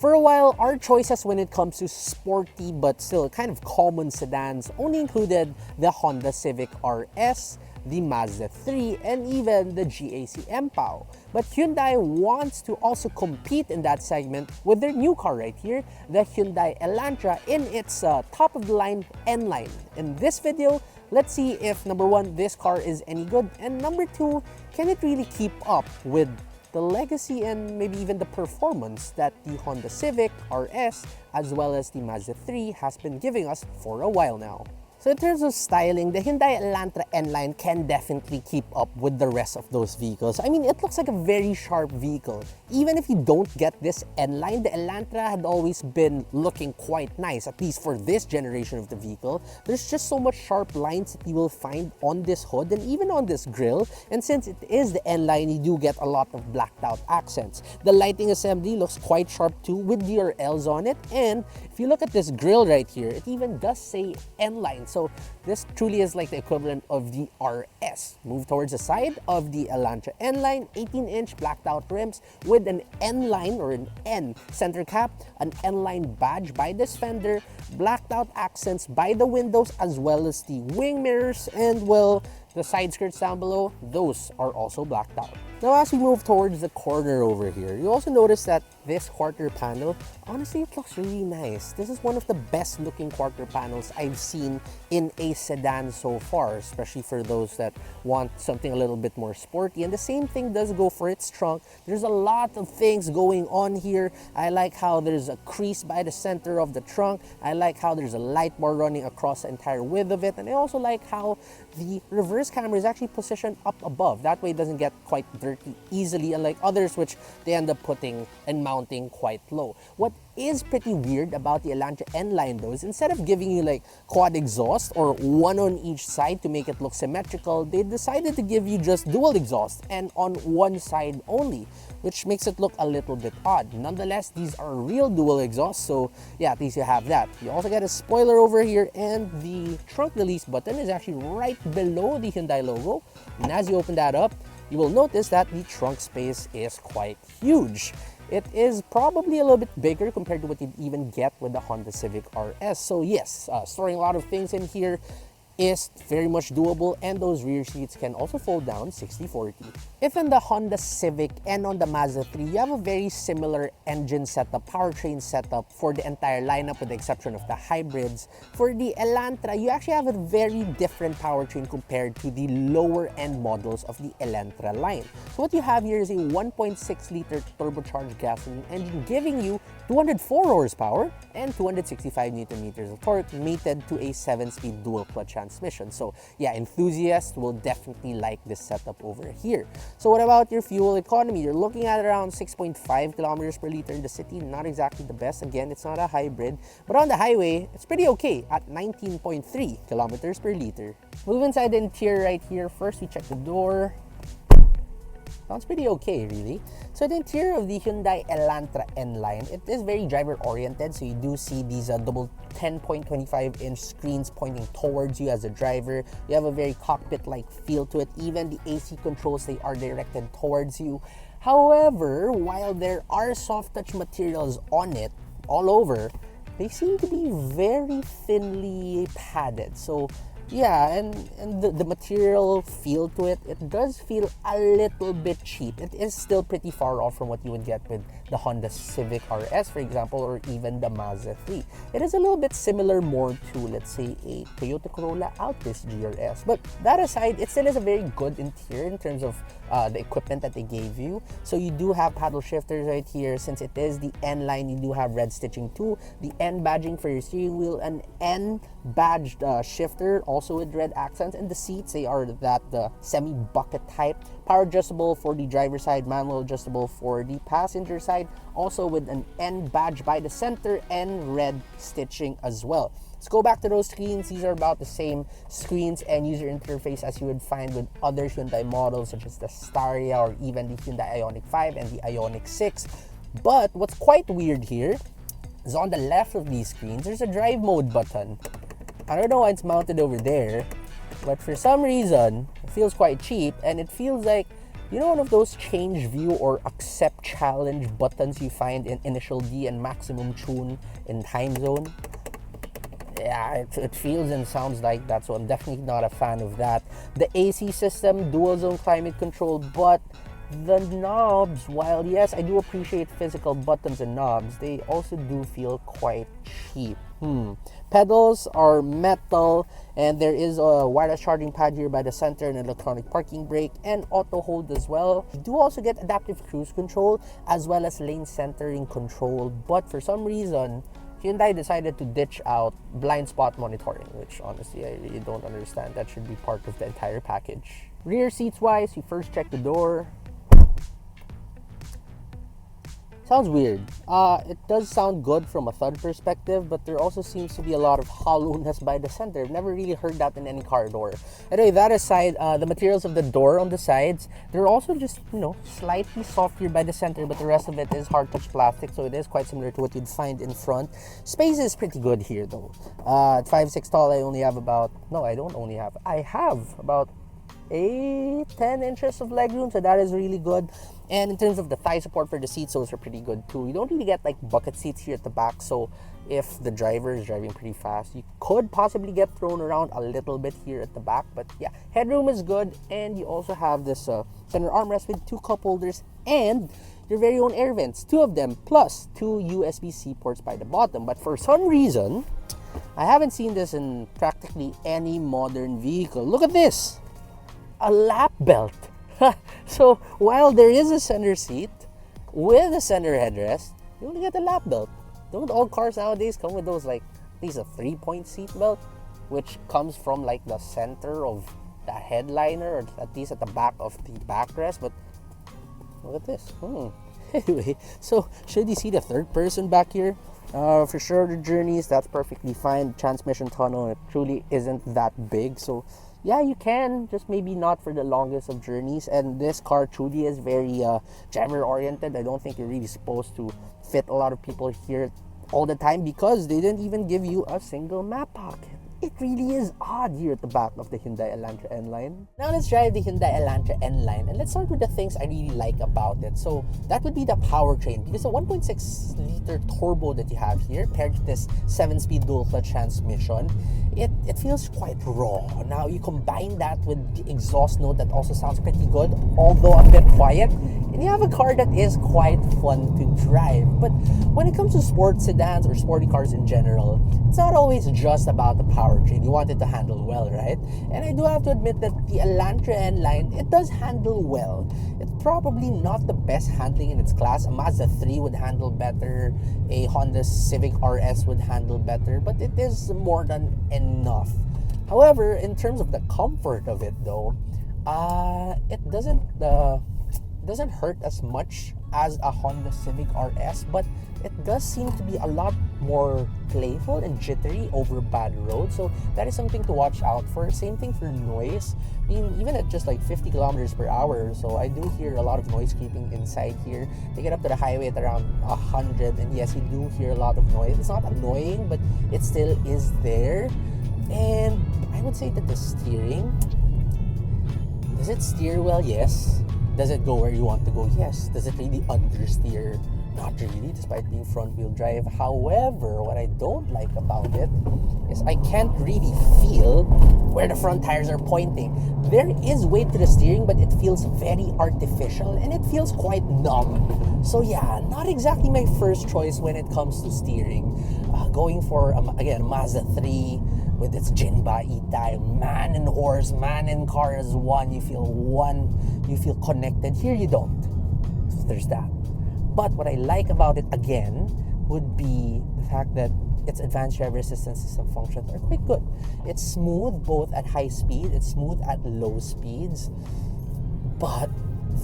For a while, our choices when it comes to sporty but still kind of common sedans only included the Honda Civic RS, the Mazda 3, and even the GAC MPOW. But Hyundai wants to also compete in that segment with their new car right here, the Hyundai Elantra, in its top-of-the-line N-Line. In this video, let's see if number one, this car is any good, and number two, can it really keep up with the legacy and maybe even the performance that the Honda Civic RS as well as the Mazda 3 has been giving us for a while now. So in terms of styling, the Hyundai Elantra N-Line can definitely keep up with the rest of those vehicles. I mean, it looks like a very sharp vehicle. Even if you don't get this N-Line, the Elantra had always been looking quite nice, at least for this generation of the vehicle. There's just so much sharp lines that you will find on this hood and even on this grille. And since it is the N-Line, you do get a lot of blacked out accents. The lighting assembly looks quite sharp too with DRLs on it. And if you look at this grille right here, it even does say N-Line. So this truly is like the equivalent of the RS. Move towards the side of the Elantra N-Line, 18-inch blacked out rims with an N-Line or an N center cap, an N-Line badge by this fender, blacked out accents by the windows as well as the wing mirrors, and well, the side skirts down below, those are also blacked out. Now as we move towards the corner over here, you also notice that this quarter panel, honestly, it looks really nice. This is one of the best looking quarter panels I've seen in a sedan so far, especially for those that want something a little bit more sporty. And the same thing does go for its trunk. There's a lot of things going on here. I like how there's a crease by the center of the trunk. I like how there's a light bar running across the entire width of it. And I also like how the reverse camera is actually positioned up above. That way it doesn't get quite dirty easily, unlike others which they end up putting and mounting quite low. What is pretty weird about the Elantra N-Line though is instead of giving you like quad exhaust or one on each side to make it look symmetrical, they decided to give you just dual exhaust and on one side only, which makes it look a little bit odd. Nonetheless, these are real dual exhausts, so yeah, at least you have that. You also get a spoiler over here, and the trunk release button is actually right below the Hyundai logo. And as you open that up, you will notice that the trunk space is quite huge. It is probably a little bit bigger compared to what you'd even get with the Honda Civic RS. So yes, storing a lot of things in here is very much doable, and those rear seats can also fold down 60/40. If in the Honda Civic and on the Mazda 3, you have a very similar engine setup, powertrain setup for the entire lineup with the exception of the hybrids, for the Elantra, you actually have a very different powertrain compared to the lower end models of the Elantra line. So what you have here is a 1.6 liter turbocharged gasoline engine giving you 204 horsepower and 265 Newton meters of torque, mated to a 7-speed dual clutch transmission. So yeah, enthusiasts will definitely like this setup over here. So what about your fuel economy? You're looking at around 6.5 kilometers per liter in the city. Not exactly the best. Again, it's not a hybrid, but on the highway, it's pretty okay at 19.3 kilometers per liter. Move inside the interior right here. First, we check the door. Sounds pretty okay, really. So the interior of the Hyundai Elantra N-Line, it is very driver-oriented. So you do see these double 10.25-inch screens pointing towards you as a driver. You have a very cockpit-like feel to it. Even the AC controls, they are directed towards you. However, while there are soft touch materials on it, all over, they seem to be very thinly padded. So yeah, and the material feel to it, it does feel a little bit cheap. It is still pretty far off from what you would get with the Honda Civic RS, for example, or even the Mazda 3. It is a little bit similar more to, let's say, a Toyota Corolla Altis GRS. But that aside, it still is a very good interior in terms of the equipment that they gave you. So you do have paddle shifters right here. Since it is the N-Line, you do have red stitching too. The N badging for your steering wheel, an N badged shifter, also with red accents, and the seats, they are that semi-bucket type. Power adjustable for the driver side, manual adjustable for the passenger side, also with an N badge by the center and red stitching as well. Let's go back to those screens. These are about the same screens and user interface as you would find with other Hyundai models such as the Staria or even the Hyundai Ioniq 5 and the Ioniq 6. But what's quite weird here is on the left of these screens, there's a drive mode button. I don't know why it's mounted over there, but for some reason, it feels quite cheap, and it feels like You know, one of those change view or accept challenge buttons you find in initial D and maximum tune in time zone? Yeah, it feels and sounds like that, so I'm definitely not a fan of that. The AC system, dual zone climate control, but the knobs, while yes, I do appreciate physical buttons and knobs, they also do feel quite cheap. Pedals are metal, and there is a wireless charging pad here by the center, and electronic parking brake, and auto hold as well. You do also get adaptive cruise control as well as lane centering control, but for some reason, Hyundai decided to ditch out blind spot monitoring, which honestly I really don't understand. That should be part of the entire package. Rear seats wise, you first check the door. Sounds weird. It does sound good from a thud perspective, but there also seems to be a lot of hollowness by the center. I've never really heard that in any car door. Anyway, that aside, the materials of the door on the sides, they're also just, slightly softer by the center, but the rest of it is hard touch plastic, so it is quite similar to what you'd find in front. Space is pretty good here though. At 5'6" tall, I have about 10 inches of legroom, so that is really good. And in terms of the thigh support for the seats, those are pretty good too. You don't really get like bucket seats here at the back, so if the driver is driving pretty fast, you could possibly get thrown around a little bit here at the back. But yeah, headroom is good, and you also have this center armrest with 2 cup holders and your very own air vents, 2 of them, plus 2 USB-C ports by the bottom. But for some reason, I haven't seen this in practically any modern vehicle. Look at this! A lap belt. So while there is a center seat with a center headrest, you only get a lap belt. Don't all cars nowadays come with those, like, at least a 3-point seat belt, which comes from like the center of the headliner, or at least at the back of the backrest? But look at this. Anyway, so should you see the third person back here? For shorter journeys, that's perfectly fine. Transmission tunnel, it truly isn't that big, so yeah, you can, just maybe not for the longest of journeys. And this car truly is very driver oriented. I don't think you're really supposed to fit a lot of people here all the time, because they didn't even give you a single map pocket. It really is odd here at the back of the Hyundai Elantra N-Line. Now let's drive the Hyundai Elantra N-Line, and let's start with the things I really like about it. So that would be the powertrain, because the 1.6 liter turbo that you have here paired with this 7-speed dual clutch transmission, it feels quite raw. Now you combine that with the exhaust note that also sounds pretty good, although a bit quiet, and you have a car that is quite fun to drive. But when it comes to sports sedans or sporty cars in general, it's not always just about the powertrain. You want it to handle well, right? And I do have to admit that the Elantra N-Line, it does handle well. It's probably not the best handling in its class. A Mazda 3 would handle better, a Honda Civic RS would handle better, but it is more than enough. However, in terms of the comfort of it though, it doesn't hurt as much as a Honda Civic RS, but it does seem to be a lot more playful and jittery over bad roads, so that is something to watch out for. Same thing for noise. I mean, even at just like 50 kilometers per hour, so I do hear a lot of noise creeping inside here. They get up to the highway at around 100, and yes, you do hear a lot of noise. It's not annoying, but it still is there. And I would say that the steering, does it steer well? Yes. Does it go where you want to go? Yes. Does it really understeer? Not really, despite being front-wheel drive. However, what I don't like about it is I can't really feel where the front tires are pointing. There is weight to the steering, but it feels very artificial, and it feels quite numb. So yeah, not exactly my first choice when it comes to steering. Going for, again, Mazda 3 with its Jinba E-Type, man and horse, man and car as one. You feel connected. Here you don't. So there's that. But what I like about it, again, would be the fact that its advanced driver assistance system functions are quite good. It's smooth both at high speed, it's smooth at low speeds, but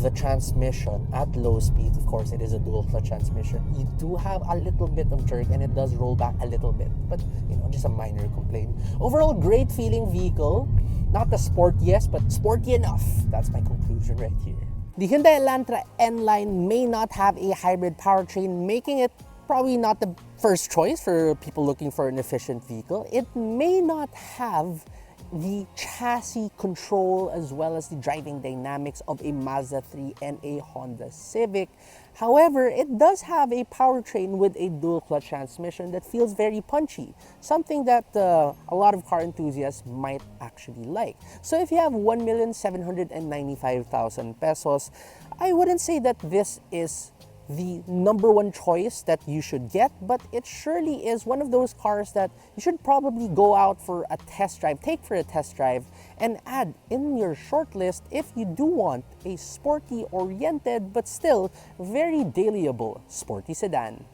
the transmission at low speed, of course, it is a dual clutch transmission. You do have a little bit of jerk, and it does roll back a little bit, but just a minor complaint. Overall, great feeling vehicle. Not the sportiest, but sporty enough. That's my conclusion right here. The Hyundai Elantra N-Line may not have a hybrid powertrain, making it probably not the first choice for people looking for an efficient vehicle. It may not have the chassis control as well as the driving dynamics of a Mazda 3 and a Honda Civic. However, it does have a powertrain with a dual clutch transmission that feels very punchy, something that a lot of car enthusiasts might actually like. So if you have 1,795,000 pesos, I wouldn't say that this is the number one choice that you should get, but it surely is one of those cars that you should probably go out for a test drive, take for a test drive, and add in your short list if you do want a sporty oriented but still very dailyable sporty sedan.